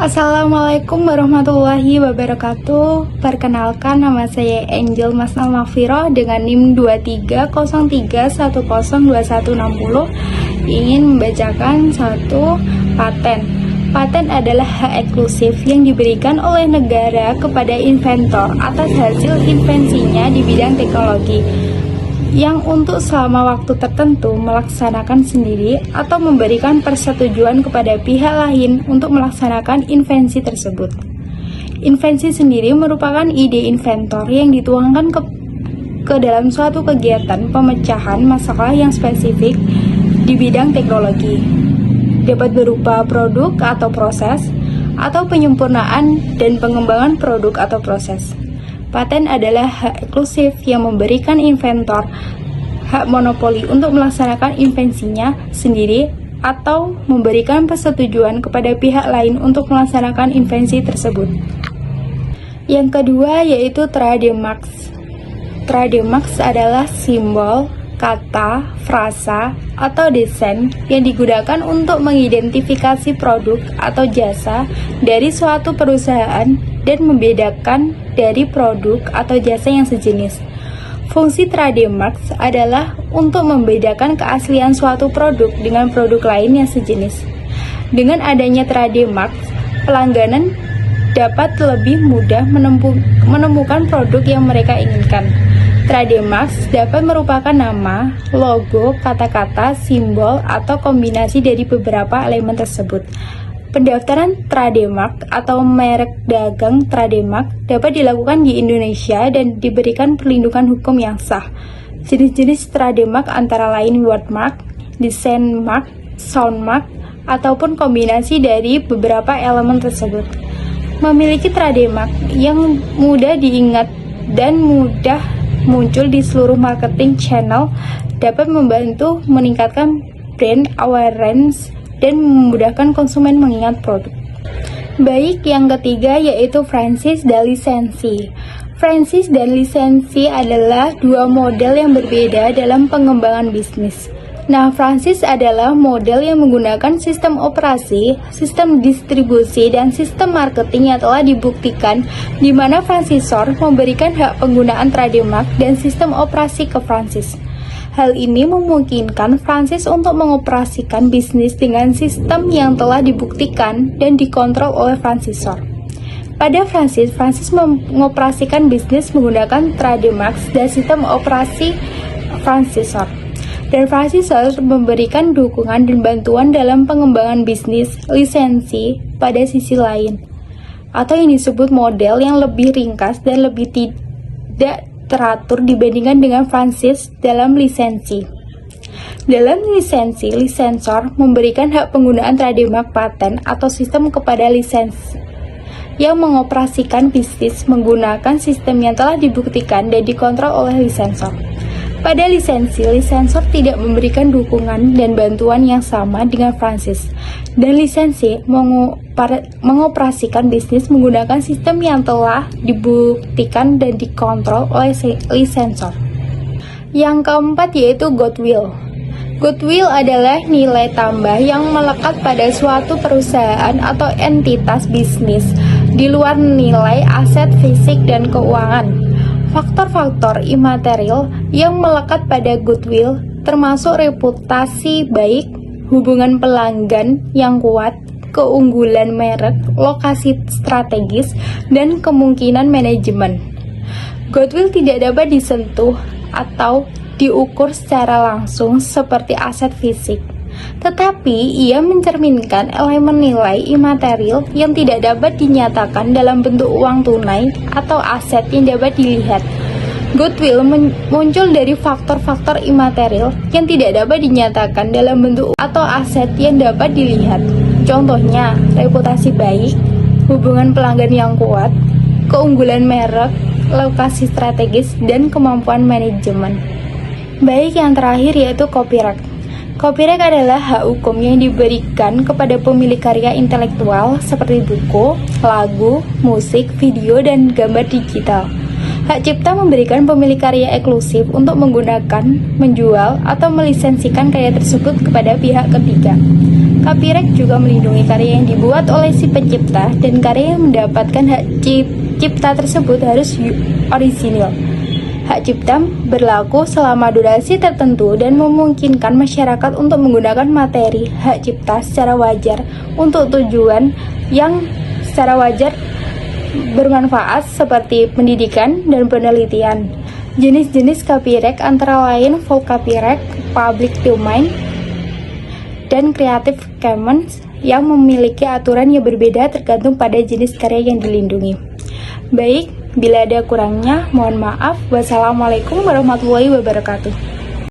Assalamualaikum warahmatullahi wabarakatuh. Perkenalkan, nama saya Angel Masnal Mafiro dengan NIM 2303102160. Ingin membacakan satu paten. Paten adalah hak eksklusif yang diberikan oleh negara kepada inventor atas hasil invensinya di bidang teknologi, yang untuk selama waktu tertentu melaksanakan sendiri atau memberikan persetujuan kepada pihak lain untuk melaksanakan invensi tersebut. Invensi sendiri merupakan ide inventor yang dituangkan ke dalam suatu kegiatan pemecahan masalah yang spesifik di bidang teknologi. Dapat berupa produk atau proses, atau penyempurnaan dan pengembangan produk atau proses. Paten adalah hak eksklusif yang memberikan inventor hak monopoli untuk melaksanakan invensinya sendiri atau memberikan persetujuan kepada pihak lain untuk melaksanakan invensi tersebut. Yang kedua yaitu trademarks. Trademarks adalah simbol, kata, frasa, atau desain yang digunakan untuk mengidentifikasi produk atau jasa dari suatu perusahaan dan membedakan dari produk atau jasa yang sejenis. Fungsi trademarks adalah untuk membedakan keaslian suatu produk dengan produk lain yang sejenis. Dengan adanya trademarks, pelanggan dapat lebih mudah menemukan produk yang mereka inginkan. Trademarks dapat merupakan nama, logo, kata-kata, simbol, atau kombinasi dari beberapa elemen tersebut. Pendaftaran trademark atau merek dagang trademark dapat dilakukan di Indonesia dan diberikan perlindungan hukum yang sah. Jenis-jenis trademark antara lain wordmark, design mark, sound mark, ataupun kombinasi dari beberapa elemen tersebut. Memiliki trademark yang mudah diingat dan mudah muncul di seluruh marketing channel dapat membantu meningkatkan brand awareness dan memudahkan konsumen mengingat produk. Baik, yang ketiga yaitu franchise dan lisensi. Franchise dan lisensi adalah dua model yang berbeda dalam pengembangan bisnis. Nah, franchise adalah model yang menggunakan sistem operasi, sistem distribusi, dan sistem marketing yang telah dibuktikan, di mana franchisor memberikan hak penggunaan trademark dan sistem operasi ke franchise. Hal ini memungkinkan franchise untuk mengoperasikan bisnis dengan sistem yang telah dibuktikan dan dikontrol oleh franchisor. Pada franchise mengoperasikan bisnis menggunakan trademark dan sistem operasi franchisor. Dan franchisor memberikan dukungan dan bantuan dalam pengembangan bisnis lisensi pada sisi lain, atau yang disebut model yang lebih ringkas dan lebih tidak teratur dibandingkan dengan franchise dalam lisensi. Dalam lisensi, lisensor memberikan hak penggunaan trademark, paten, atau sistem kepada lisensi yang mengoperasikan bisnis menggunakan sistem yang telah dibuktikan dan dikontrol oleh lisensor. Pada lisensi, lisensor tidak memberikan dukungan dan bantuan yang sama dengan franchise, dan lisensi mengoperasikan bisnis menggunakan sistem yang telah dibuktikan dan dikontrol oleh lisensor. Yang keempat yaitu goodwill. Goodwill adalah nilai tambah yang melekat pada suatu perusahaan atau entitas bisnis di luar nilai aset fisik dan keuangan. Faktor-faktor imaterial yang melekat pada goodwill termasuk reputasi baik, hubungan pelanggan yang kuat, keunggulan merek, lokasi strategis, dan kemungkinan manajemen. Goodwill tidak dapat disentuh atau diukur secara langsung seperti aset fisik, tetapi ia mencerminkan elemen nilai imaterial yang tidak dapat dinyatakan dalam bentuk uang tunai atau aset yang dapat dilihat. Goodwill muncul dari faktor-faktor imaterial yang tidak dapat dinyatakan dalam bentuk atau aset yang dapat dilihat. Contohnya, reputasi baik, hubungan pelanggan yang kuat, keunggulan merek, lokasi strategis, dan kemampuan manajemen. Baik, yang terakhir yaitu copyright. Copyright adalah hak hukum yang diberikan kepada pemilik karya intelektual seperti buku, lagu, musik, video, dan gambar digital. Hak cipta memberikan pemilik karya eksklusif untuk menggunakan, menjual, atau melisensikan karya tersebut kepada pihak ketiga. Copyright juga melindungi karya yang dibuat oleh si pencipta, dan karya yang mendapatkan hak cipta tersebut harus orisinil. Hak cipta berlaku selama durasi tertentu dan memungkinkan masyarakat untuk menggunakan materi hak cipta secara wajar untuk tujuan yang secara wajar bermanfaat seperti pendidikan dan penelitian. Jenis-jenis copyright antara lain full copyright, public domain, dan Creative Commons yang memiliki aturan yang berbeda tergantung pada jenis karya yang dilindungi. Baik, bila ada kurangnya, mohon maaf. Wassalamualaikum warahmatullahi wabarakatuh.